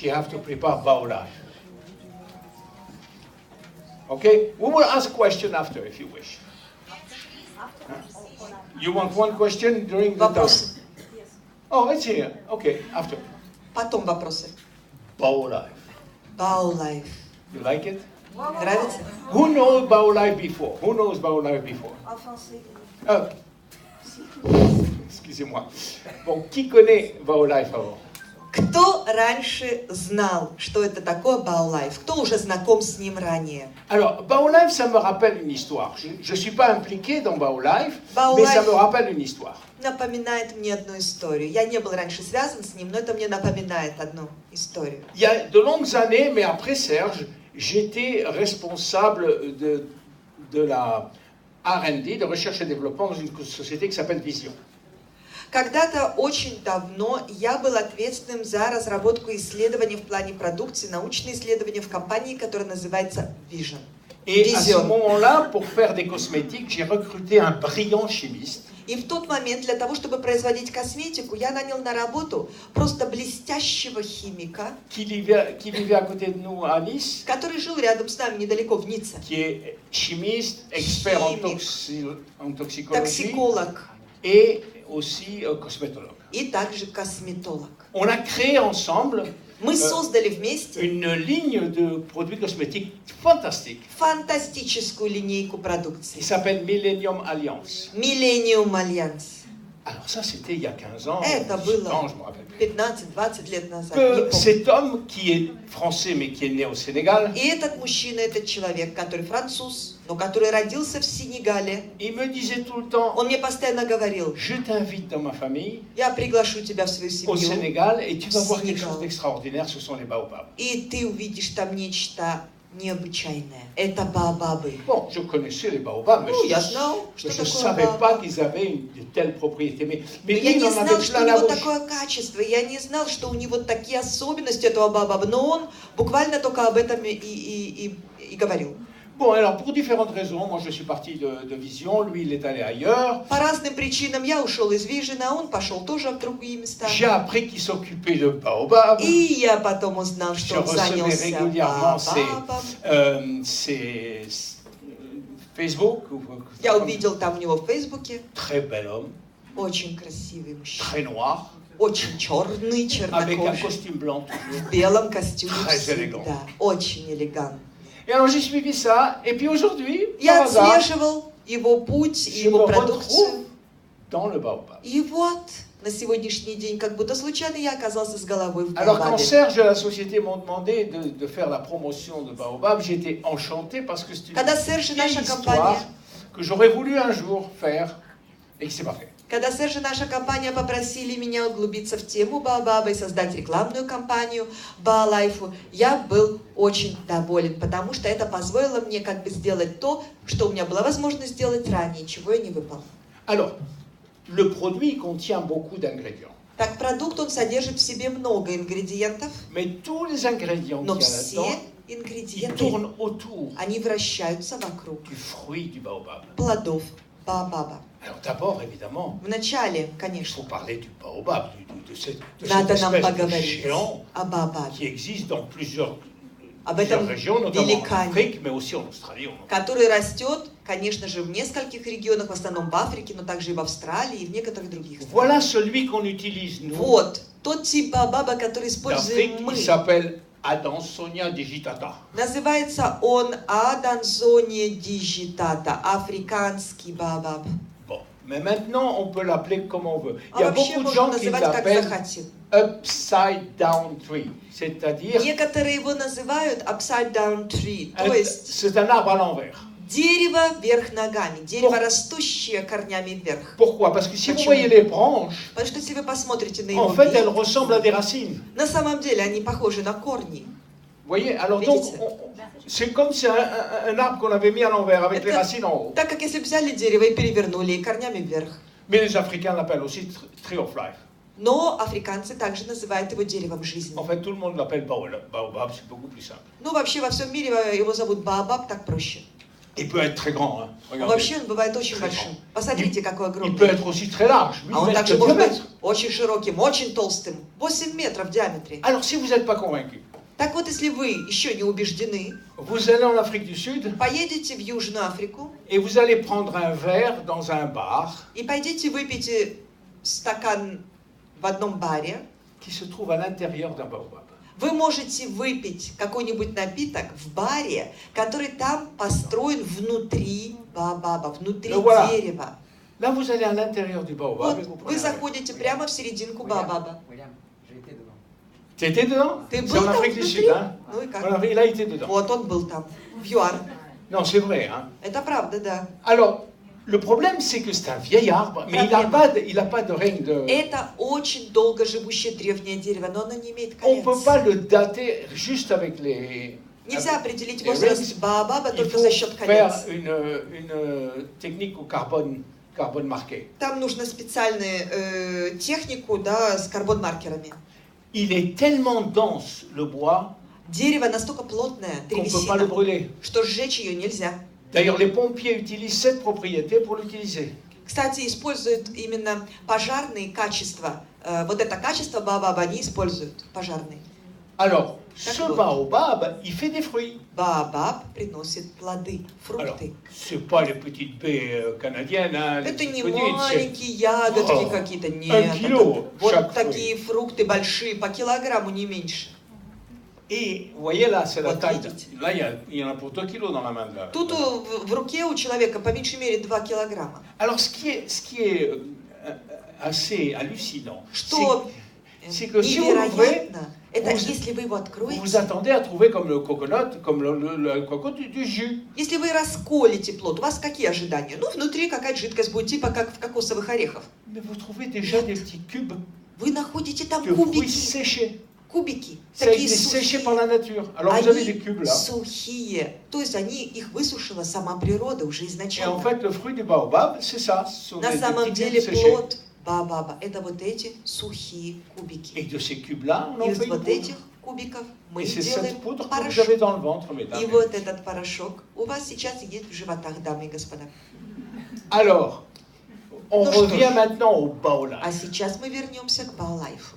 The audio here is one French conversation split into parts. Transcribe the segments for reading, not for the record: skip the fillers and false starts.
she have to prepare Baolife. Okay? We will ask question after if you wish. Huh? You want one question during the Вопросы. talk? Oh, it's here. Okay, after. Потом вопросы. Baolife. Baolife. You like it? Нравится? Who knows Baolife before? Who knows Baolife before? Oh. Excusez-moi. Bon, qui connaît Baolife avant? Кто раньше знал, что это такое Baolife? Кто уже знаком с ним ранее? Alors, Baolife, ça me rappelle une histoire. Je ne suis pas impliqué dans Baolife, mais Baolife ça me rappelle une histoire. напоминает мне одну историю. Я не был раньше связан с ним, но это мне напоминает одну историю. Il y a de longues années, mais après Serge, j'étais responsable de la R&D, de recherche et développement, dans une société qui s'appelle Vision. Когда-то очень давно я был ответственным за разработку исследований в плане продукции, научные исследования в компании, которая называется Vision. Et à ce moment-là, pour faire des cosmétiques, j'ai recruté un brillant chimiste. И в тот момент для того, чтобы производить косметику, я нанял на работу просто блестящего химика, Qui vivait à côté de nous à Nice, который жил рядом с нами недалеко в Ницце. qui est chimiste, expert en toxicologie Токсиколог et aussi cosmétologue. и также косметолог. On a créé ensemble Мы создали вместе une ligne de produits cosmétiques fantastique фантастическую линейку qui продукции. s'appelle Millennium Alliance. Millennium Alliance. Alors ça, c'était il y a 15 ans, Это 18 было ans, je me rappelle plus. 15-20 лет назад. не помню. Cet homme qui est français mais qui est né au Sénégal, И этот мужчина, этот человек, который француз, но который родился в Сенегале, il me disait tout le temps, он мне постоянно говорил: je t'invite dans ma famille я приглашу тебя в свою au семью, Sénégal et tu vas voir quelque Sénégal. chose d'extraordinaire, ce sont les baobabs. и ты увидишь там нечто необычайное. Это баобабы. Bon, je connaissais les baobabs, mais Ну, я знал, je что ne такое savais pas баобаб. qu'ils avaient de telles propriétés. Mais Но lui, я il не en знал, avait что у plein la него bouche. такое качество, я не знал, что у него такие особенности этого баобаба, но он буквально только об этом и говорил. Bon, alors pour différentes raisons, moi je suis parti de Vision, lui il est allé ailleurs. По разным причинам я ушел из Вижена, а он пошел тоже в другие места. J'ai appris qu'il s'occupait de baobabs. И я потом узнал, Je что он recevais занялся régulièrement баобабом. ses Facebook. Я увидел там у него в Фейсбуке. Très bel homme, Очень красивый мужчина. très noir, Очень черный, avec un чернокожий. costume blanc toujours. В белом костюме Très всегда. Очень элегантный. Et alors j'ai suivi ça, et puis aujourd'hui, Я par hasard, отслеживал его путь, je me его retrouve продукцию. dans le baobab. И вот на сегодняшний день, как будто случайно, я оказался с головой в Alors quand Баобабе. Serge de la société m'ont demandé de faire la promotion de Baobab, j'étais enchanté parce que c'est une Когда Серж и vieille наша histoire компания, que j'aurais voulu un jour faire et qui s'est pas fait. когда Серж и наша компания попросили меня углубиться в тему Баобаба и создать рекламную кампанию Baolife, я был очень доволен, потому что это позволило мне как бы сделать то, что у меня была возможность сделать ранее, чего я не выполнил. Alors, le produit contient beaucoup d'ingrédients, Так, продукт, он содержит в себе много ингредиентов, mais tous les ingrédients но qu'il y a все là-dedans, ils ингредиенты, tournent autour они вращаются вокруг du fruit du baobab. плодов Баобаба. Alors d'abord, évidemment, Вначале, il конечно, faut parler du baobab, de cette надо нам espèce de поговорить géant о Баобабе, qui existe dans plusieurs об этом régions, notamment en великане, Afrique, mais aussi en Australie. который растет, конечно же, в нескольких регионах, в основном в Африке, но также и в Австралии, и в некоторых других странах. Voilà celui qu'on utilise, nous, Вот, тот тип Баобаба, который d'Afrique, используем мы. il s'appelle Adansonia digitata. Называется он Аданзония дигитата, африканский Баобаб. Bon, mais maintenant, on peut l'appeler comme on veut. Il y А a вообще beaucoup de можно gens qui называть как l'appellent захотим. upside down tree, c'est-à-dire Некоторые его называют upside down tree, то есть c'est un arbre à l'envers. дерево вверх ногами, дерево, растущее корнями вверх. Pourquoi? Parce que si vous Почему? voyez les branches, Потому что если вы посмотрите на его en fait, elles ветки, ressemblent à des racines. на самом деле они похожи на корни. Vous voyez? Alors donc, Видите? c'est comme si un arbre qu'on avait mis à l'envers avec les Это racines en haut. так как если взяли дерево и перевернули и корнями вверх. Mais les Africains l'appellent aussi tree of life. Но африканцы также называют его деревом жизни. En fait, tout le monde l'appelle baobab, c'est beaucoup plus simple. Ну, вообще во всем мире его зовут Баобаб, так проще. Il peut être très grand. Hein. Regardez. Вообще он бывает очень большим. Посмотрите, какой Il peut огромный. être aussi très large. 8 А он mètres также de может быть diamètre. очень широким, очень толстым. 8 метров в диаметре. Alors, si vous n'êtes pas convaincu, Так вот, если вы еще не убеждены, vous allez en Afrique du Sud поедете в Южную Африку et vous allez prendre un verre dans un bar и пойдите выпейте стакан в одном баре, qui se trouve à l'intérieur d'un baobab. вы можете выпить какой-нибудь напиток в баре, который там построен внутри баобаба, внутри voilà. дерева. Là, vous allez à l'intérieur du baobab Вот et vous вы prenez un verre. заходите прямо в серединку баобаба. Tu étais dedans? Ты C'est был en там Afrique du внутри? Sud, hein? Ну и как? Voilà, il a été dedans. Вот он был там, в ЮАР. Non, c'est vrai, hein? Это правда, да. Alors, le problème, c'est que c'est un vieil arbre, mais il n'a pas de règne de... Это очень долго живущее древнее дерево, но оно не имеет On ne peut колец. pas le dater juste avec les... Нельзя определить les возраст rings. баобаба Il только faut за счет faire колец. une technique au carbone marqué. Там нужно специальную технику, да, с карбон-маркерами. Il est tellement dense, le bois, Дерево настолько плотное, qu'on ne peut pas le древесина, brûler. что сжечь ее нельзя. D'ailleurs, les pompiers utilisent cette propriété pour l'utiliser. Кстати, используют именно пожарные качества. Вот это качество баобаба они используют, пожарные. Alors, Так ce вот. baobab, il fait des fruits. Баобаб приносит плоды, Alors, фрукты. ce n'est pas les petites baies canadiennes, hein, les Это не petites, c'est маленькие ягодки О, какие-то, 1 нет. кило Это chaque вот такие фрукты большие, по килограмму, не меньше. Et vous voyez là, c'est la Вот taille. видите. Là, il y en a pour 2 kilos dans la main. Là. Тут в руке у человека по меньшей мере 2 килограмма. Alors, ce qui est assez hallucinant, Что c'est que si vous l'ouvrez, невероятно, это vous- если вы его vous откроете, vous attendez à trouver comme le coconut, comme le coco du jus. если вы расколите плод, у вас какие ожидания? Ну, внутри какая-то жидкость будет, типа как в кокосовых орехах. Mais vous trouvez déjà des petits cubes Вы находите там de fruits кубики, séchés. кубики, Ça a такие été séché сухие. par la nature. Alors vous avez des Они cubes là. сухие, то есть они их высушила сама природа уже Et en изначально. fait, le fruit du baobab, c'est ça. Ce sont На des самом petits деле cubes séchés. плод баобаба это вот эти сухие Et кубики. de ces cubes-là, on en Из fait une вот poudre. этих кубиков мы Et c'est делаем cette poudre que vous порошок. avez dans le ventre, mesdames. И вот этот порошок у вас сейчас есть в животах, дамы и господа. Alors, on Ну что revient ж. maintenant au baolaf. А сейчас мы вернемся к Баолайфу.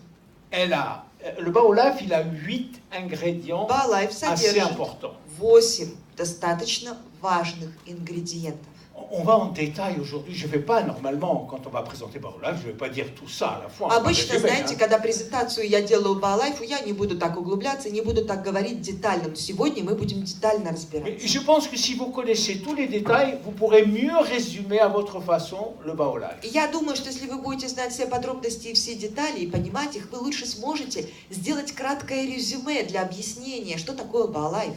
Le baolaf, il a 8 ingrédients Баолайф assez содержит importants. 8 достаточно важных ингредиентов. On va en détail aujourd'hui. Je ne vais pas, normalement, quand on va présenter baolaf, je ne vais pas dire tout ça à la fois. On va Обычно, résumer, знаете, hein. когда презентацию я делаю Баолайфу, я не буду так углубляться, не буду так говорить детально. Но сегодня мы будем детально Mais разбираться. je pense que si vous connaissez tous les détails, vous pourrez mieux résumer à votre façon le baolaf. И я думаю, что если вы будете знать все подробности и все детали и понимать их, вы лучше сможете сделать краткое резюме для объяснения, что такое Баолайф.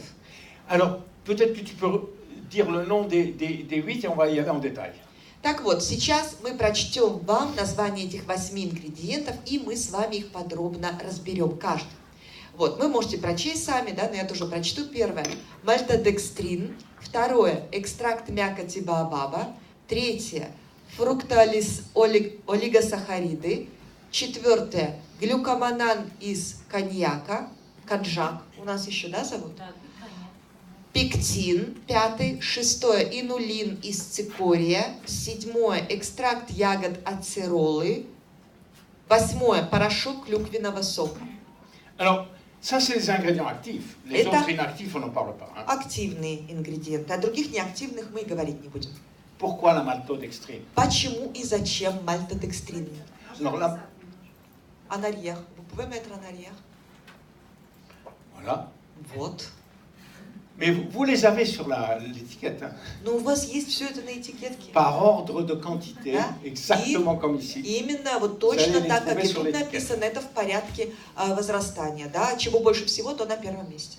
Alors, peut-être que tu peux dire le nom des 8 et on va y aller en détail. Так вот, сейчас мы прочтем вам название этих 8 ингредиентов, и мы с вами их подробно разберем, каждый. Вот, вы можете прочесть сами, да, но я тоже прочту. Первое – мальтодекстрин. Второе – экстракт мякоти баобаба. Третье – фруктоолигосахариды. Четвертое – глюкоманан из коньяка, канджак. У нас еще, да, зовут? Пектин, пятый, шестое, инулин из цикория, седьмое, экстракт ягод ацеролы, восьмое, порошок клюквенного сока. Alors, ça, c'est les ingrédients actifs. Les Это- autres inactifs, on n'en parle pas. Hein. Активные ингредиенты, о других неактивных мы и говорить не будем. Pourquoi la maltodextrine? Почему и зачем мальтодекстрин? Alors là, Анарьях. Vous pouvez mettre анарьях? voilà. Вот. Mais vous les avez sur l'étiquette, hein, Но у вас есть все это на этикетке. par ordre de quantité, Да. exactement comme ici. Именно вот Vous точно allez les так, как trouver и sur тут l'étiquette. написано, это в порядке возрастания, да, чего больше всего, то на первом месте.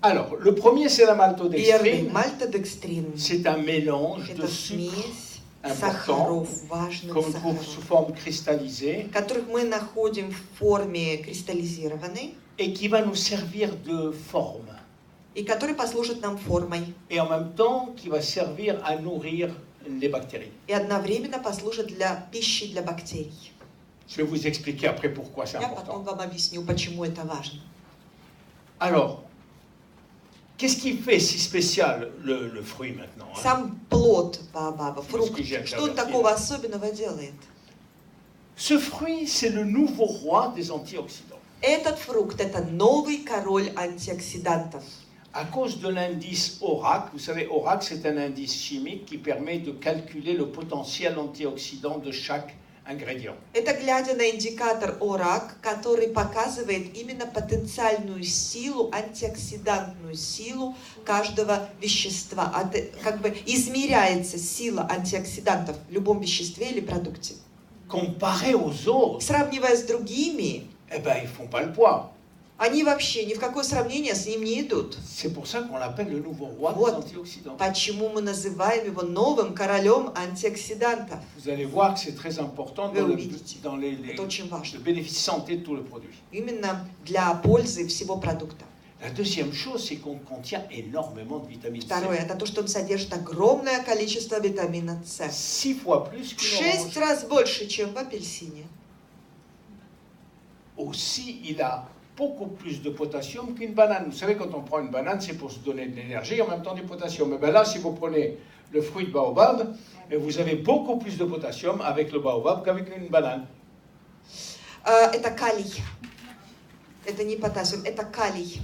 Alors, le premier, c'est la Первый maltodextrine. мальтодекстрин. C'est un mélange de Это sucre, смесь important, сахаров, важных qu'on trouve sous сахаров, forme cristallisée, которых мы находим в форме кристаллизированной et qui va nous servir de forme. и который послужит нам формой Et en même temps, qui va servir à nourrir les bactéries. и одновременно послужит для пищи для бактерий. Je vais vous expliquer après pourquoi c'est Я потом important. вам объясню, почему это важно. Alors, qu'est-ce qui fait si spécial le fruit maintenant, hein? Сам плод баобаба, фрукт, Скажи, что он такого особенного делает? Ce fruit, c'est le nouveau roi des antioxydants. Этот фрукт – это новый король антиоксидантов. À cause de l'indice ORAC, vous savez, ORAC, c'est un indice chimique qui permet de calculer le potentiel antioxydant de chaque ingrédient. Это глядя на индикатор ОРАК, который показывает именно потенциальную силу, антиоксидантную силу каждого вещества. Как бы измеряется сила антиоксидантов в любом веществе или продукте. Comparé aux autres, Сравнивая с другими, eh ben, ils font pas le poids. они вообще ни в какое сравнение с ним не идут. C'est pour ça qu'on l'appelle le nouveau roi des Вот antioxydants. почему мы называем его новым королем антиоксидантов. Vous allez voir que c'est très important Вы dans, увидите. dans Это очень важно. le bénéfice santé de tout le produit. Именно для пользы всего продукта. La deuxième chose, c'est qu'on contient énormément de vitamine C. Второе, это то, что он содержит огромное количество витамина С. 6 fois plus В qu'une 6 orange. раз больше, чем в апельсине. Aussi, il a beaucoup plus de potassium qu'une banane. Vous savez, quand on prend une banane, c'est pour se donner de l'énergie et en même temps du potassium. Et bien là, si vous prenez le fruit de baobab, vous avez beaucoup plus de potassium avec le baobab qu'avec une banane. Это калий. Это не потассиум, это калий.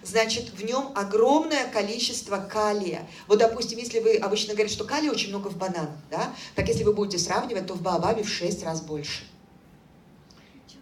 Значит, в нем огромное количество калия. Вот, допустим, если вы обычно говорите, что калия очень много в бананах, да? Так если вы будете сравнивать, то в баобабе в 6 раз больше.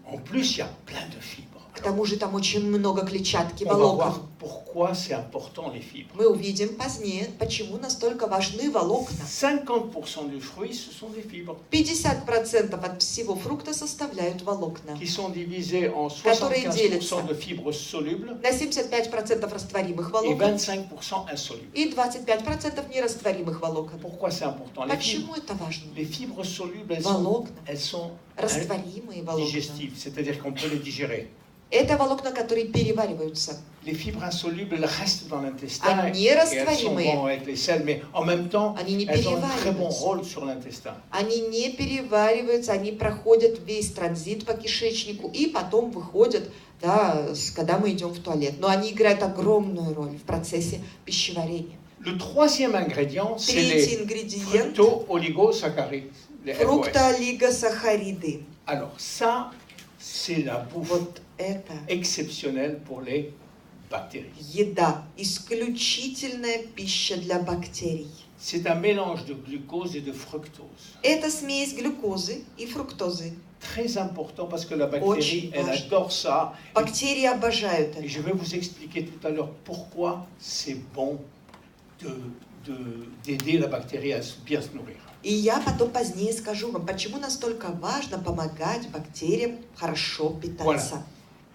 En plus, il y a plein de fibres. К тому же там очень много клетчатки, On va волокон. voir pourquoi c'est important les fibres. Мы увидим позднее, почему настолько важны волокна. 50% du fruit, ce sont des fibres 50% от всего фрукта составляют волокна. qui sont divisées en Которые 75% делятся. de fibres solubles На 75% растворимых et волокон 25% insolubles. и 25% нерастворимых волокон. Pourquoi c'est important? Почему это важно? Les fibres solubles, Волокна, elles sont растворимые волокна. digestives, c'est-à-dire qu'on peut les digérer. Это волокна, которые перевариваются. Les fibres insolubles, elles restent dans l'intestin Ah, et elles sont нерастворимые. bonnes avec les selles, mais en même temps, Они не elles ont un très bon перевариваются. rôle sur l'intestin. Они не перевариваются, они проходят весь транзит по кишечнику и потом выходят, да, когда мы идем в туалет. Но они играют огромную роль в процессе пищеварения. Le troisième ingrédient, c'est Третий les ингредиент fructo-oligosaccharides, les FOS. фруктоолигосахариды. Alors ça, c'est la bouffe Вот это exceptionnelle pour les bactéries. еда, исключительная пища для бактерий. C'est un mélange de glucose et de fructose. Это смесь глюкозы и фруктозы. Très important parce que la bactérie, Очень elle важно. adore ça. Бактерии обожают Et это. je vais vous expliquer tout à l'heure pourquoi c'est bon d'aider la bactérie à bien se nourrir. И я потом позднее скажу вам, почему настолько важно помогать бактериям хорошо питаться.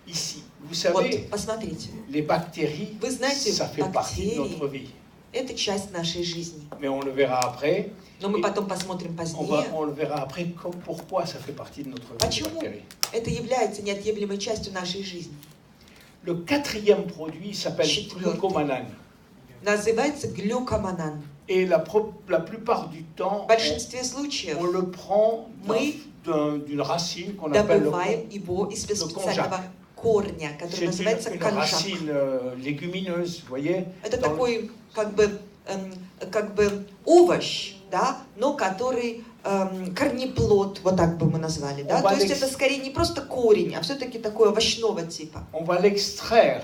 Ici, vous Вот, savez, посмотрите, les bactéries, вы знаете, ça fait partie de notre бактерии vie. – это часть нашей жизни. Mais on le verra après. Но мы потом посмотрим позднее. On le verra après pourquoi ça fait partie de notre vie, les Почему bactéries. это является неотъемлемой частью нашей жизни. Le quatrième produit s'appelle Четвертый. glucomannan. Называется глюкоманан. Et la plupart du temps, В большинстве случаев on le prend Мы d'une racine qu'on appelle le добываем его из le специального корня, который C'est называется une конжак. racine légumineuse, vous voyez. Это dans такой как бы овощ, да, но который корнеплод, вот так бы мы назвали, да. То есть это скорее не просто корень, а все-таки такой овощного типа. On va l'extraire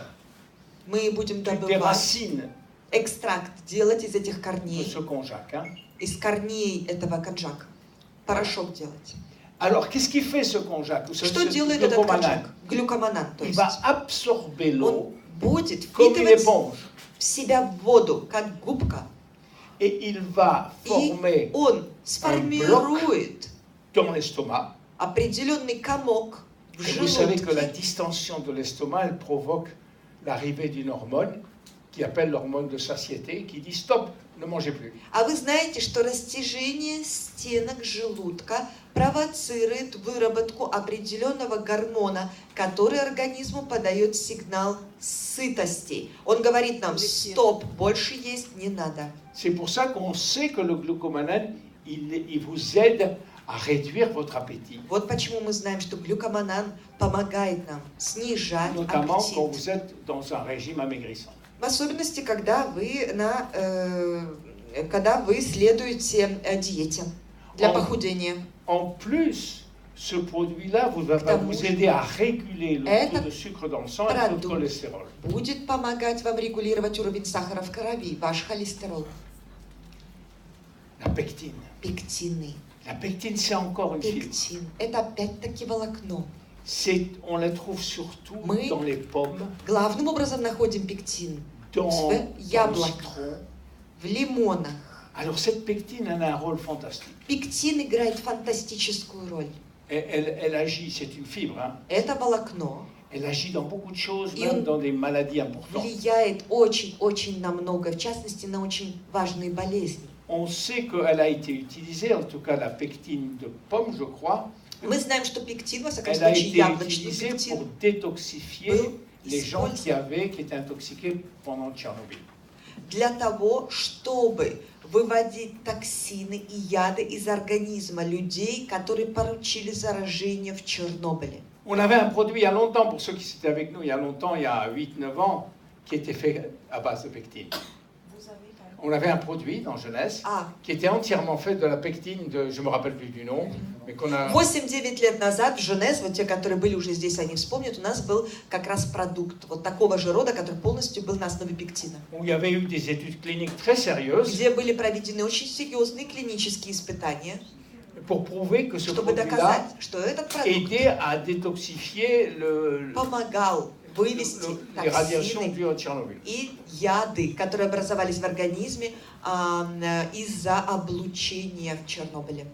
Мы будем des добывать racines экстракт, делать из этих de корней, ce konjac. Hein. из корней этого конжака, порошок делать. Alors, qu'est-ce qui fait ce konjac? Что делает этот конжак? Глюкоманан, то Il есть va absorber l'eau он будет comme une впитывать éponge. в себя воду, как губка, Et il va и former он сформирует dans l'estomac. определенный комок в Et vous savez que la желудке. distension de l'estomac, elle provoque l'arrivée d'une hormone qui appelle l'hormone de satiété, qui dit stop, ne mangez plus. А вы знаете, что растяжение стенок желудка провоцирует выработку определенного гормона, который организму подает сигнал сытости. Он говорит нам, стоп, больше есть не надо. C'est pour ça qu'on sait que le glucomannan, il vous aide à réduire votre appétit. Вот почему мы знаем, что глюкоманан помогает нам снижать Notamment quand аппетит. vous êtes dans un régime amaigrissant. В особенности, когда вы следуете диете для похудения. En plus, ce produit-là va vous aider à réguler le taux de sucre dans le sang et le taux de cholestérol. Будет помогать вам регулировать уровень сахара в крови, ваш холестерол. La pectine. Пектины. La pectine, c'est encore une fibre. Пектин. Это опять-таки волокно. On la trouve surtout dans les pommes, Главным образом находим пектин dans в яблоках, citron. в лимонах. Alors cette pectine, elle a un rôle fantastique. Пектин играет фантастическую роль. Elle agit, c'est une fibre, hein. Это волокно Elle agit dans beaucoup de choses, même dans des maladies importantes. влияет очень-очень на много, в частности, на очень важные болезни. On sait qu'elle a été utilisée, en tout cas la pectine de pomme, je crois. Мы знаем, что пектин, во всяком Elle a случае, été яблочный utilisée pour пектин, détoxifier les gens qui étaient intoxiqués pendant Tchernobyl. для того, чтобы выводить токсины и яды из организма людей, которые получили заражение в Чернобыле. On avait un produit il y a longtemps, pour ceux qui étaient avec nous il y a longtemps, il y a 8-9 ans, qui était fait à base de pectine. On avait un produit dans Jeunesse qui était entièrement fait de la pectine de, je me rappelle plus du nom, mais qu'on a... 8-9 лет назад в Женес, вот те, которые были уже здесь, они вспомнят, у нас был как раз продукт вот такого же рода, который полностью был на основе пектина. Où il y avait eu des études cliniques très sérieuses. Где были проведены очень серьезные клинические испытания, pour prouver que ce чтобы доказать, что этот продукт aidait à détoxifier помогал вывести les radiations токсины dues à Tchernobyl. и яды, которые образовались в организме из-за облучения в Чернобыле.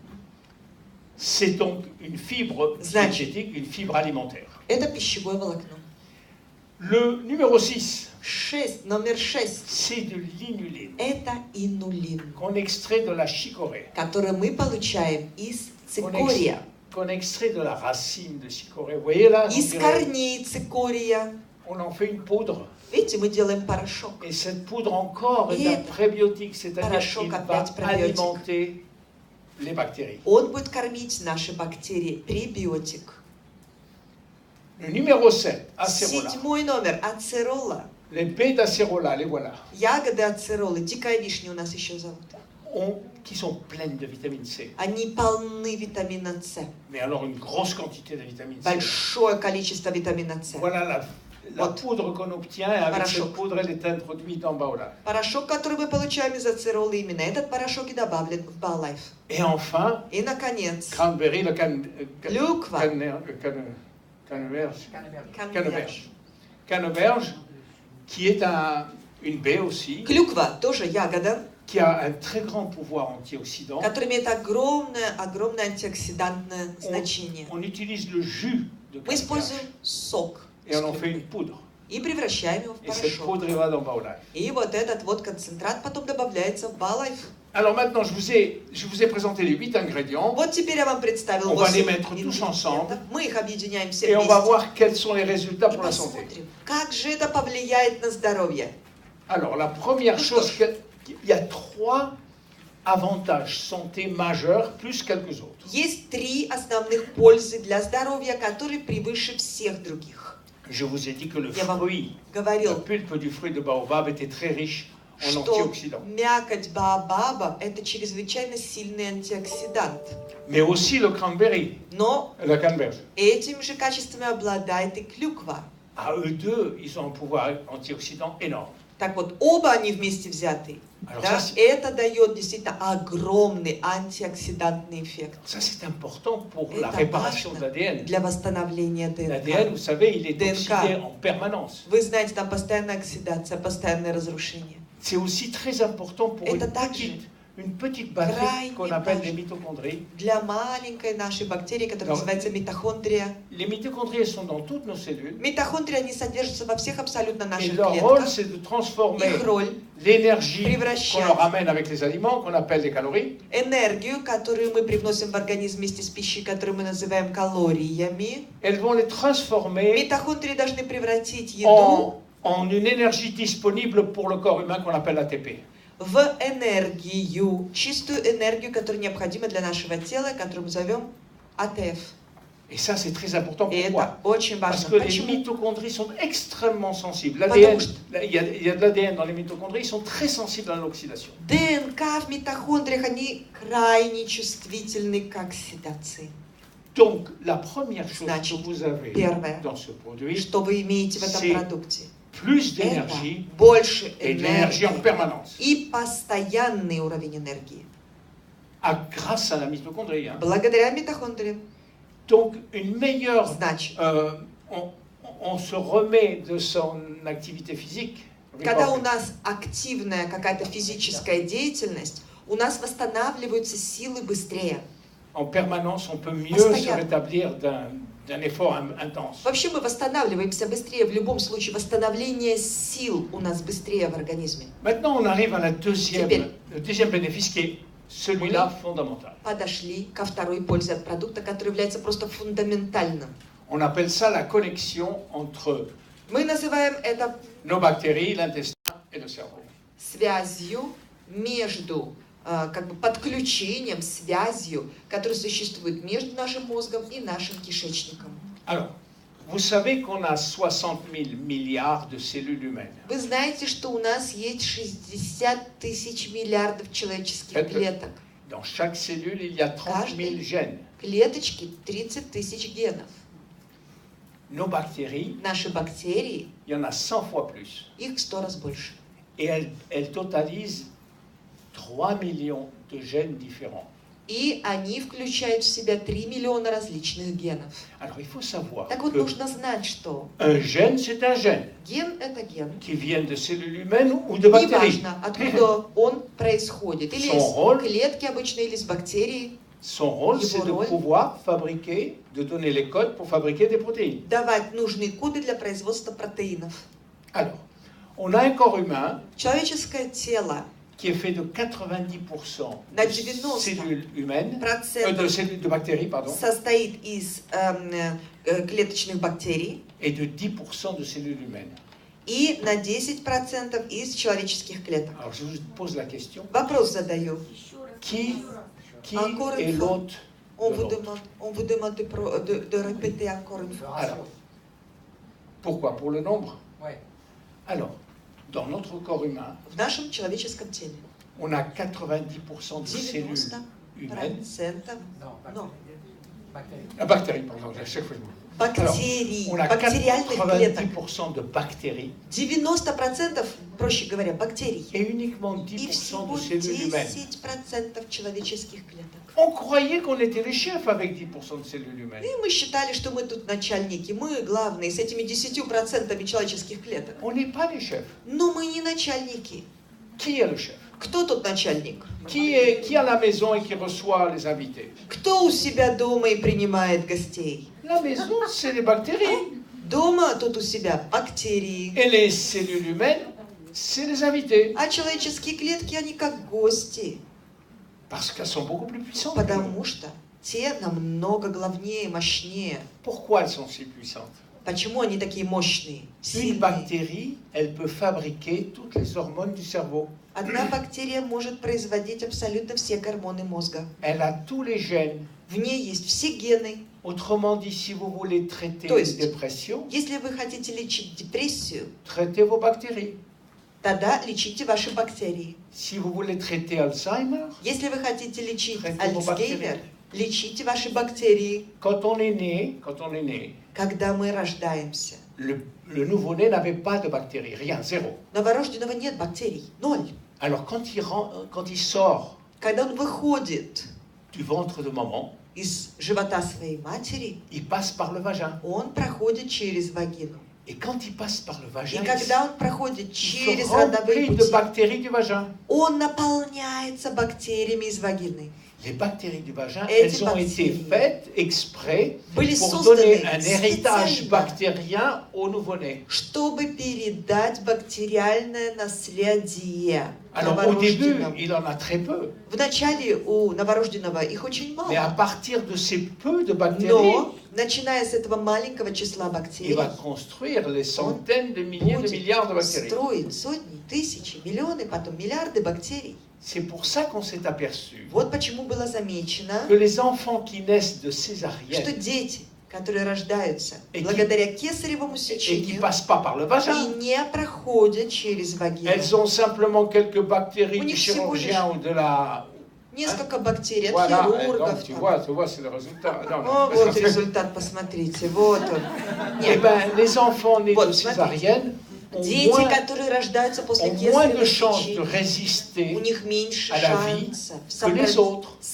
C'est donc une fibre diététique, une fibre alimentaire. Это пищевое волокно. Le numéro 6, Номер 6. c'est de l'inuline, Это инулин, qu'on extrait de la chicorée, который мы получаем из цикория, qu'on extrait de la racine de chicorée. Vous voyez là, из корней цикория. on en fait une poudre. Видите, мы делаем порошок. Et cette poudre encore est un prébiotique, c'est-à-dire qu'il va alimenter les bactéries. Он будет кормить наши бактерии, пребиотик. Le numéro 7, acérola. 7 номер, ацерола. Les baies d'acérola, les voilà. Ягоды ацеролы, дикая вишня у нас еще зовут. Qui sont pleines de vitamine C. Они полны витамина С. Mais alors une grosse quantité de vitamine C. Большое количество витамина С. Voilà la poudre qu'on obtient, et avec cette poudre, elle est introduite en Baolife. Порошок, который мы получаем из ацеролы, именно этот порошок и добавлен в Baolife. Et enfin, и наконец, cranberry, le canneberge, qui est une baie aussi. Клюква тоже ягода, qui a un très grand pouvoir antioxydant. Который имеет огромное антиоксидантное значение. On utilise le jus de Мы используем сок. Et on en fait une poudre. И превращаем его в порошок. Et cette poudre va dans Baolife. И вот этот вот концентрат потом добавляется в Baolife. Alors maintenant, je vous ai présenté les 8 ingrédients. Вот теперь я вам представил 8 On va les mettre tous ensemble. Мы их объединяем все Et вместе. on va voir quels sont les résultats pour la santé. Как же это повлияет на здоровье? Alors, la première chose, il y a 3 avantages santé majeurs, plus quelques autres. Есть 3 основных пользы для здоровья, которые превыше всех других. Je vous ai dit que le fruit, la pulpe du fruit de baobab était très riche en antioxydants. Мякоть баобаба – это чрезвычайно сильный антиоксидант. Mais aussi le cranberry, Но la canneberge. Этими же качествами обладает и клюква. À eux deux, ils ont un pouvoir antioxydant énorme. Так вот, оба они вместе взяты, да, это дает действительно огромный антиоксидантный эффект. Ça, c'est important pour la réparation de l'ADN. Для восстановления ДНК. L'ADN, vous savez, il est oxydé en permanence. Вы знаете, там постоянная оксидация, постоянное разрушение. C'est aussi très important pour une petite batterie qu'on appelle les mitochondries. Для маленькой нашей бактерии, которая называется митохондрия. Les mitochondries sont dans toutes nos cellules. Mitochondries, они содержатся во всех абсолютно наших клетках. Et leur rôle, c'est de transformer l'énergie qu'on leur amène avec les aliments, qu'on appelle les calories. Энергию, которую мы привносим в организм вместе с пищей, которую мы называем калориями. Elles vont les transformer. Митохондрии должны превратить еду en une énergie disponible pour le corps humain qu'on appelle ATP. В энергию, чистую энергию, которая необходима для нашего тела, которую мы зовем АТФ. Et ça, c'est très important. И Pourquoi? это очень Parce важно. que les Почему? mitochondries sont extrêmement sensibles. Потому L'ADN, что- il y a de l'ADN dans les mitochondries, ils sont très sensibles à l'oxydation. ДНК в митохондриях, они крайне чувствительны к оксидации. Donc, la première chose Значит, que vous avez первое, dans ce produit, что вы имеете в этом c'est продукте, plus это d'énergie больше et de l'énergie en энергии permanence. и постоянный уровень энергии. Grâce à la mitochondrie. Hein. Благодаря митохондриям. Donc, une meilleure... Значит, on se remet de son activité physique. когда у нас активная какая-то физическая деятельность, у нас восстанавливаются силы быстрее. En permanence, on peut mieux Постоянно. se rétablir d'un effort intense. Вообще мы восстанавливаемся быстрее. В любом случае восстановление сил у нас быстрее в организме. Maintenant, on arrive à la Теперь. le deuxième bénéfice qui est celui-là fondamental. Подошли ко второй пользе от продукта, который является просто фундаментальным. On appelle ça la connexion entre Мы называем это nos bactéries, l'intestin et le cerveau. связью между, как бы подключением, связью, которая существует между нашим мозгом и нашим кишечником. Alors, vous savez qu'on a 60 000 milliards de cellules humaines. Вы знаете, что у нас есть 60 тысяч миллиардов человеческих клеток. Dans chaque cellule, il y a 30 000 gènes. Клеточки 30 тысяч генов. Nos bactéries, Наши бактерии, il y en a 100 fois plus. их в 100 раз больше. Et elles totalisent 3 millions de gènes différents. И они включают в себя 3 миллиона различных генов. Alors, il faut savoir Так вот, que нужно знать, что un gène, c'est un gène ген – это ген. qui vient de cellules humaines ou de bactéries. Неважно, откуда он происходит. Или Son из клетки обычной, или из бактерий. Son rôle, Его c'est de роль. pouvoir fabriquer, de donner les codes pour fabriquer des protéines. Давать нужные коды для производства протеинов. Alors, on a un corps humain Человеческое тело qui est fait de 90% На de 90% cellules humaines, процентов de bactéries, pardon, состоит из клеточных бактерий et de 10% de cellules humaines. и на 10% из человеческих клеток. Alors, je vous pose la question, Вопрос задаю. qui Encore est une fois. l'hôte On de vous l'autre? demande de répéter encore une fois. Alors, pourquoi? Pour le nombre? Ouais. Alors, dans notre corps humain, В нашем человеческом теле on a 90% de cellules 90% humaines. Non, Non. bactéries. La bactérie, pardon, à chaque fois je me... бактерий, On a бактериальных клеток. 90% de bactéries 90%, проще говоря, бактерий. et uniquement И 10% всего de cellules humaines. 10% человеческих клеток. On croyait qu'on était les chefs avec 10% de cellules humaines. И мы считали, что мы тут начальники, мы главные с этими 10% человеческих клеток. On n'est pas les chefs. Но мы не начальники. Qui est le chef? Кто тут начальник? Qui est à la maison et qui reçoit les invités? Кто у себя дома и принимает гостей? La maison, c'est les bactéries. Дома тут у себя бактерии. Et les cellules humaines, c'est les invités. А человеческие клетки, они как гости. Parce qu'elles sont beaucoup plus puissantes. que nous. Потому что те намного главнее, мощнее. Pourquoi elles sont si puissantes? Почему они такие мощные, Une сильные? bactérie, elle peut fabriquer toutes les hormones du cerveau. Одна бактерия может производить абсолютно все гормоны мозга. Elle a tous les gènes. В ней есть все гены. Autrement dit, si vous voulez traiter То une есть, dépression, если вы хотите лечить депрессию, traitez vos bactéries. тогда лечите ваши бактерии. Si vous voulez traiter Alzheimer, Если вы хотите лечить Traitez vos Альцгеймер, bactéries. лечите ваши бактерии. quand on est né, Когда мы рождаемся, le nouveau-né n'avait pas de bactéries, rien, zéro. новорожденного нет бактерий, ноль. Alors quand il sort Когда он выходит du ventre de maman, из живота своей матери, il passe par le vagin. он проходит через вагину. Et quand il passe par le И vagin, когда он проходит il через se родовые remplit de пути, bactéries du vagin. он наполняется бактериями из вагины. Les bactéries du vagin, Et elles des ont été bactéries. faites exprès Были pour созданы donner un héritage специально, bactérien au nouveau-né. чтобы передать бактериальное наследие Alors au début, новорожденному. il en a très peu. Вначале у новорожденного их очень Mais à мало. partir de ces peu de bactéries, Но, начиная с этого маленького числа il бактерий, va construire les centaines de milliers de milliards de будет bactéries. строить сотни, тысячи, миллионы, потом миллиарды бактерий. C'est pour ça qu'on s'est aperçu Вот почему было замечено, que les enfants qui naissent de что césarienne, дети, которые рождаются Et qui- благодаря кесаревому et qui ne сечению passent pas par le vagin. и не проходят через вагину. Elles ont simplement quelques bactéries У du них всего лишь chirurgien ou de la... Несколько бактерий от Voilà, et хирургов. donc tu там. vois, c'est le résultat. Non, О, non. вот результат, посмотрите, вот он. Eh Нет, bien, les enfants nés Вот, de césarienne ont дети, которые рождаются после moins de кесаревого chances de сечения, у résister них меньше à la vie шансов que les autres. Vous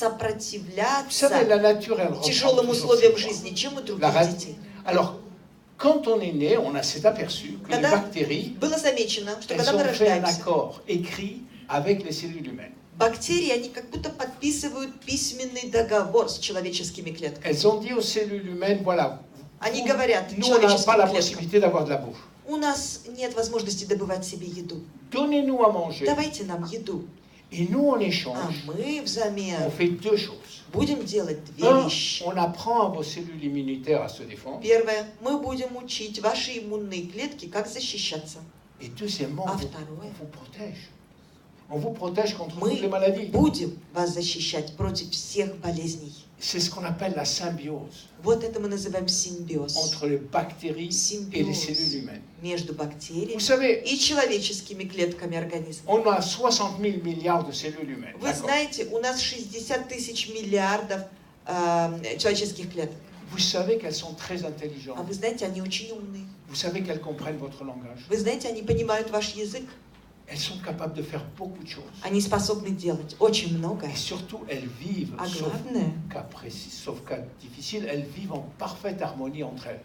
сопротивляться savez, la nature, elle reprend тяжелым toujours условиям ses жизни, чем у La других ra- детей. Alors, quand on est né, on s'est aperçu que les Когда bactéries, было замечено, что elles когда мы ont fait un рождаемся, accord écrit avec les cellules humaines. бактерии, они как будто подписывают письменный договор с человеческими клетками. Elles ont dit aux cellules humaines, voilà, Они говорят nous, on n'a pas la человеческим клеткам, possibilité d'avoir de la bouffe. у нас нет возможности добывать себе еду. Donnez-nous à manger. Давайте нам еду. Et nous, en А échange, мы on взамен fait deux choses. будем делать две Un, вещи. on apprend à vos cellules immunitaires à se défendre. Первое, мы будем учить ваши иммунные клетки, как защищаться. Et deuxièmement, А on второе, vous protège. On vous protège contre мы toutes les maladies. будем вас защищать против всех болезней. C'est ce qu'on appelle la symbiose Вот это мы называем симбиоз. entre les bactéries et les cellules Симбиоз humaines. между Vous бактериями savez, и человеческими клетками организма. on a 60 000 milliards de cellules humaines. Вы D'accord. знаете, у нас 60 тысяч миллиардов человеческих клеток. Vous savez qu'elles sont très А intelligentes. вы знаете, они очень умные. Vous savez qu'elles comprennent votre langage. Вы знаете, они понимают ваш язык. Elles sont capables de faire beaucoup de choses. Они способны делать очень многое. Et surtout, elles vivent, А sauf главное, cas précis, sauf cas difficile, elles vivent en parfaite harmonie entre elles.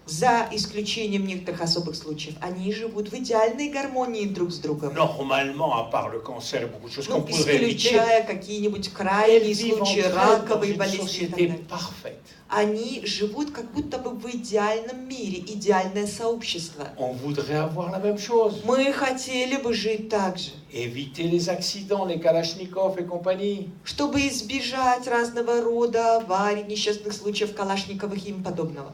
за исключением некоторых особых случаев, они живут в идеальной гармонии друг с другом. Normalement, à part le cancer et beaucoup de choses qu'on Ну, pourrait éviter, исключая какие-нибудь elles крайние vivent entre случаи, elles dans раковые une болезни и так société далее. parfaite. Они живут как будто бы в идеальном мире, идеальное сообщество. On voudrait avoir la même chose. Мы хотели бы жить так же, Éviter les accidents, les Kalachnikov et compagnie. чтобы избежать разного рода аварий, несчастных случаев Калашниковых и им подобного.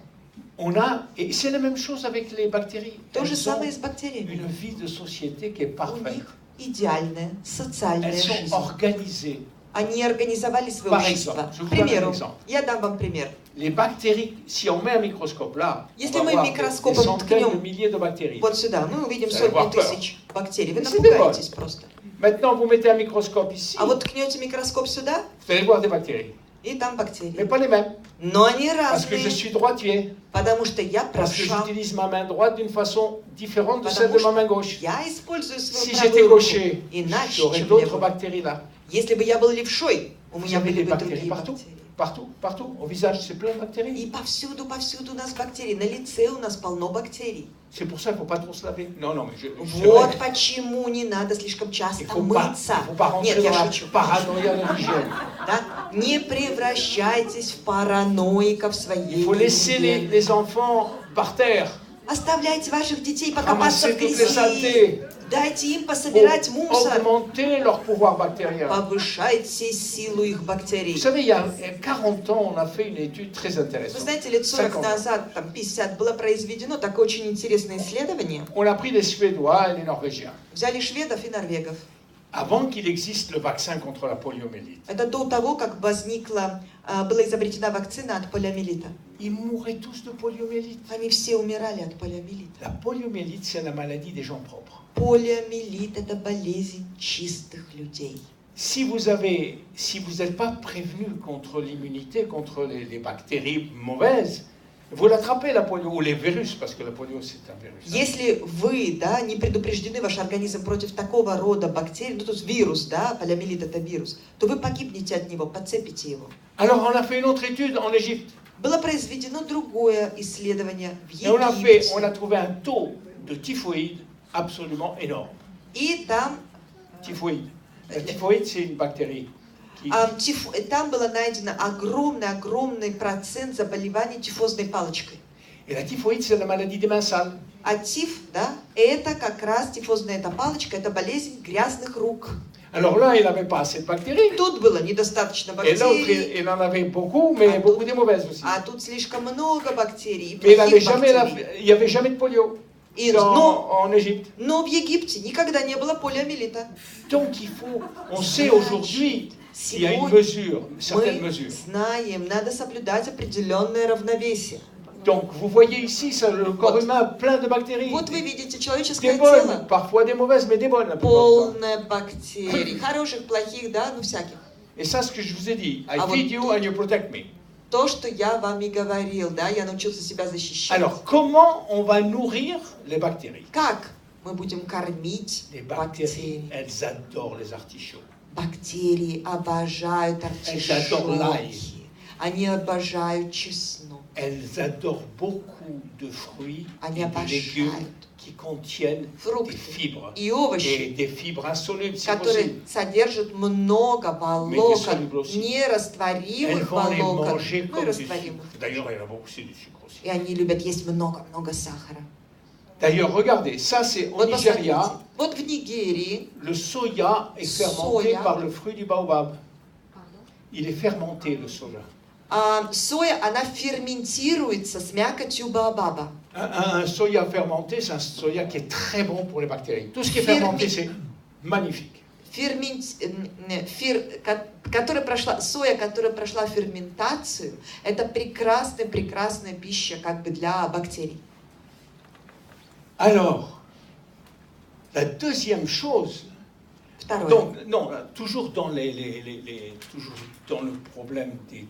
On a, et c'est la même chose avec les bactéries. То же Elles ont самое и с бактериями. une vie de société qui est У parfaite. них идеальная социальная Elles sont жизнь. organisées. Они организовали свое Par общество. exemple, je vous К donne un примеру, exemple. я дам вам пример. Les bactéries, si on met un microscope là, Если on va мы voir des микроскопом centaines de ткнем milliers de bactéries. вот сюда, мы увидим Vous allez сотни avoir peur. тысяч бактерий. Вы C'est напугаетесь просто. Maintenant, vous mettez un microscope ici, А вот ткнете микроскоп сюда, vous allez voir des bactéries. и там Mais бактерии. pas les mêmes. Но они Parce que je разные, suis droitier. потому что я Parce que правша. j'utilise ma main droite d'une façon différente de Потому celle de ma что main gauche. я использую Si свою j'étais правую руку gaucher, иначе, j'aurais чем d'autres левую. bactéries là. Если бы я был левшой, у Vous меня avez были des бы bactéries другие partout. бактерии. Partout. Au visage, c'est plein de bactéries. И повсюду у нас бактерии. На лице у нас полно бактерий. C'est pour ça qu'il ne faut pas trop se laver. Non, mais c'est Вот vrai. почему не надо слишком Il часто ne faut pas мыться. rentrer Нет, dans я la шучу. paranoïa de l'hygiène. Да? Не превращайтесь в параноиков своей Il faut laisser гигиены. les enfants par terre. Оставляйте ваших детей покопаться Ramasser в toutes les грязи. saletés. Дайте им Pour пособирать мусор. augmenter leur pouvoir bactérien. Повышайте силу их Vous бактерий. savez, il y a 40 ans, on a fait une étude très Вы intéressante. знаете, лет 40 50. назад, там 50, было произведено такое очень интересное исследование. On a pris les Suédois et les Norvégiens. Взяли шведов и норвегов. Avant qu'il existe le vaccin contre la poliomyélite, Это до того, как была изобретена вакцина от полиомиелита. ils mouraient tous de poliomyélite. Они все умирали от полиомиелита. La poliomyélite, c'est la maladie des gens propres. Полиомиелит – это болезнь чистых людей. Si vous n'êtes pas prévenu contre l'immunité, contre les bactéries mauvaises, vous l'attrapez la polio, ou les virus, parce que la polio c'est un virus. Если вы, да, не предупреждены, ваш организм против такого рода бактерий, ну, то есть вирус, да, полиомиелит – это вирус, то вы погибнете от него, подцепите его. Alors on a fait une autre étude en Égypte. Было произведено другое исследование в Et on a Египте. trouvé un taux de typhoïde absolument énorme. И там, Typhoïde. La typhoïde, c'est une bactérie. там было найдено огромный процент заболеваний тифозной палочкой. Et la typhoïde, c'est la maladie des mains sales. А тиф, да, это как раз тифозная эта палочка, это болезнь грязных рук. Alors là, il n'avait pas assez de bactéries. Тут было недостаточно Et l'autre, бактерий, il en avait beaucoup, mais beaucoup de mauvaises aussi. а тут слишком много бактерий, и Mais il плохих бактерий. n'y avait jamais de polio en Égypte. Но в Египте никогда не было полиомиелита. Donc on sait aujourd'hui Il y a une Сегодня mesure, certaines мы mesures. знаем, надо соблюдать определенное равновесие. Donc, vous voyez ici, ça, le corps humain plein de bactéries. Вот вы видите Des человеческое bonnes, тело, parfois des mauvaises, mais des bonnes la plupart du temps. полное бактерий, хороших, плохих, да, ну всяких. Et ça, ce que je vous ai dit, I Ah, feed вот you тут- and you protect me. То, что я вам и говорил, да, я научился себя защищать. Alors, comment on va nourrir les bactéries? Как мы будем кормить Les bactéries, бактерии? elles adorent les artichauts. Бактерии обожают adorent l'ail. артишоки. Они обожают чеснок. Elles adorent beaucoup de fruits Они et de légumes обожают qui contiennent des фрукты fibres. и Et овощи, des fibres insolubles, si которые possible. содержат много Mais des волокон, solubles aussi. Elles нерастворимых vont les волокон, manger ну и comme du растворимых. sucre. D'ailleurs, il y en a beaucoup, c'est du sucre aussi. И они любят есть много-много сахара. D'ailleurs, regardez, ça c'est au Вот Nigeria. посмотрите, вот в Нигерии Le soya est fermenté Soya. par le fruit du baobab. Il est fermenté, le soja. соя, она ферментируется с мякотью баобаба. Un soya fermenté, c'est un soya qui est très bon pour les bactéries. Tout ce qui est Fermi- fermenté, c'est magnifique. Соя, которая прошла ферментацию, это прекрасная пища как бы для бактерий. Alors, la deuxième chose, Второе. donc, non, toujours dans, toujours dans le problème du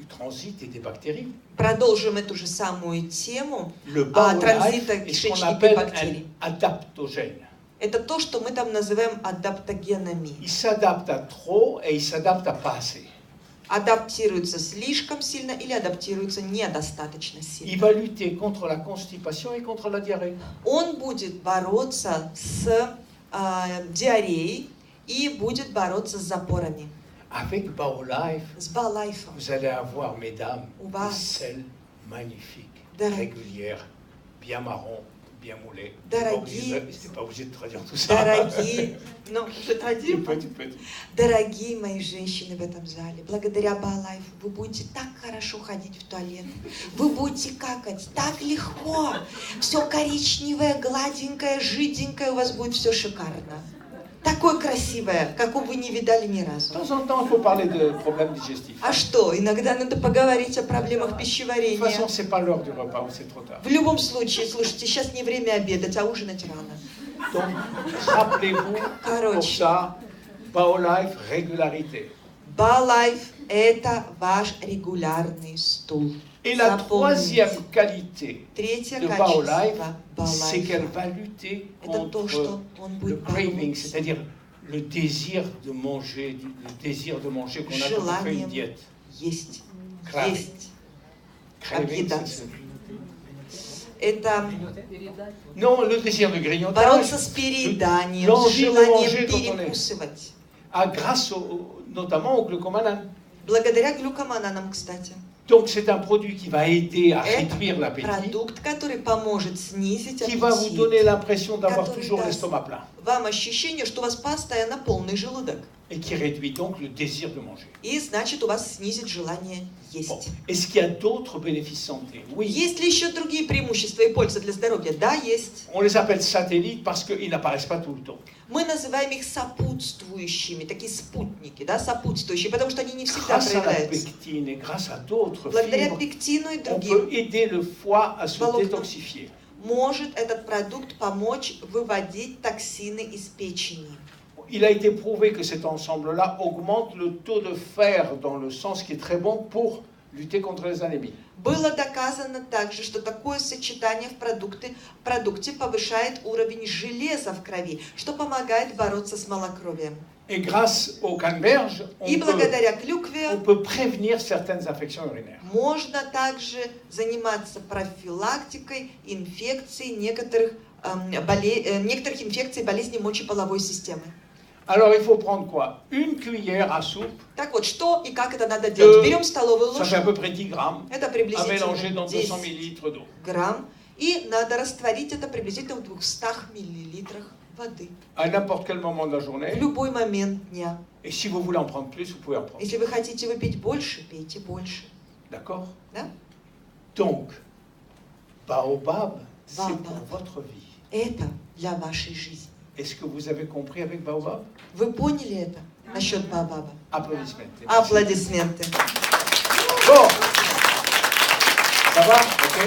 transit et des bactéries, Продолжим эту же самую тему le bowel транзита life est ce qu'on кишечника и appelle бактерий. un adaptogène. Это то, что мы там называем адаптогенами. Il s'adapte à trop et il s'adapte à pas assez. Адаптируется слишком сильно или адаптируется недостаточно Il сильно. va lutter contre la constipation et contre la diarrhée. Он будет бороться с диареей и будет бороться с запорами. Avec Baolife, С Балайфом. vous allez avoir, mesdames, Ou bas. des selles magnifiques, Dara- régulières, bien marron, bien moulées. Daraги. C'est pas obligé de traduire tout ça. Дорогие, ну, Tu традиция. peux, tu peux. Дорогие мои женщины в этом зале, благодаря Балайфу вы будете так хорошо ходить в туалет, вы будете какать так легко, все коричневое, гладенькое, жиденькое, у вас будет все шикарно. Такое красивое, какого вы не видали ни De разу. temps en temps, il faut parler de problèmes digestifs. А что, иногда надо поговорить о проблемах De toute пищеварения. façon, c'est pas l'heure du repas, c'est trop tard. В любом случае, слушайте, сейчас не время обедать, а ужинать рано. Donc, rappelez-vous, pour Короче, ça, Baolife, régularité. Балайф – это ваш регулярный стул. Et la Запомните. troisième qualité Третье de Baolife, качество c'est qu'elle Балайфа va lutter – это то, что contre он le будет craving, бороться c'est-à-dire le désir de manger, le désir de manger qu'on a quand on fait une желанием diète. есть. Craving. Есть. Craving, Объедаться. c'est- Это Non, le désir de grignotage, бороться с перееданием, с l'envie de желанием manger quand on est. перекусывать. grâce notamment au glucomanane. Благодаря глюкомананам, кстати. Donc c'est un produit qui va aider à Это réduire l'appétit, продукт, который поможет снизить qui va vous аппетит. donner l'impression d'avoir Который toujours даст l'estomac plein вам ощущение, что у вас постоянно полный желудок. et qui réduit donc le désir de manger. И значит, у вас снизит желание Bon. есть. Est-ce qu'il y a d'autres bénéfices santé? Oui. Есть ли еще другие преимущества и пользы для здоровья? Да, есть. On les appelle satellites parce qu'ils n'apparaissent pas tout le temps. Мы называем их сопутствующими, такие спутники, да, сопутствующие, потому что они не всегда Grâce à la проявляются. pectine et grâce à d'autres Благодаря fibres, пектину и on другим peut aider le foie à se Волокна. détoxifier. может этот продукт помочь выводить токсины из печени. Il a été prouvé que cet ensemble-là augmente le taux de fer dans le sang, ce qui est très bon pour lutter contre les anémies. Было доказано также, что такое сочетание в продукте повышает уровень железа в крови, что помогает бороться с малокровием. Et grâce au canneberge, И благодаря клюкве on peut prévenir certaines infections urinaires. можно также заниматься профилактикой инфекций некоторых инфекций болезней мочеполовой системы. Alors il faut prendre quoi? Une cuillère à soupe, Так вот, что и как это надо делать? Берем столовую ça fait à ложку, peu près 10 grammes, это à mélanger приблизительно dans 200 10 millilitres d'eau. грамм, и надо растворить это приблизительно в 200 миллилитрах воды À n'importe quel moment de la в journée. любой момент дня. Et si vous voulez en prendre plus, vous pouvez en prendre. Если вы хотите выпить больше, пейте больше. D'accord? Да? Donc, Baobab, c'est Baobab. pour votre vie. Это для вашей жизни. Est-ce que vous avez compris avec Baobab? Вы поняли это? насчет Баобаба. Applaudissements. Аплодисменты. Bon, ça va?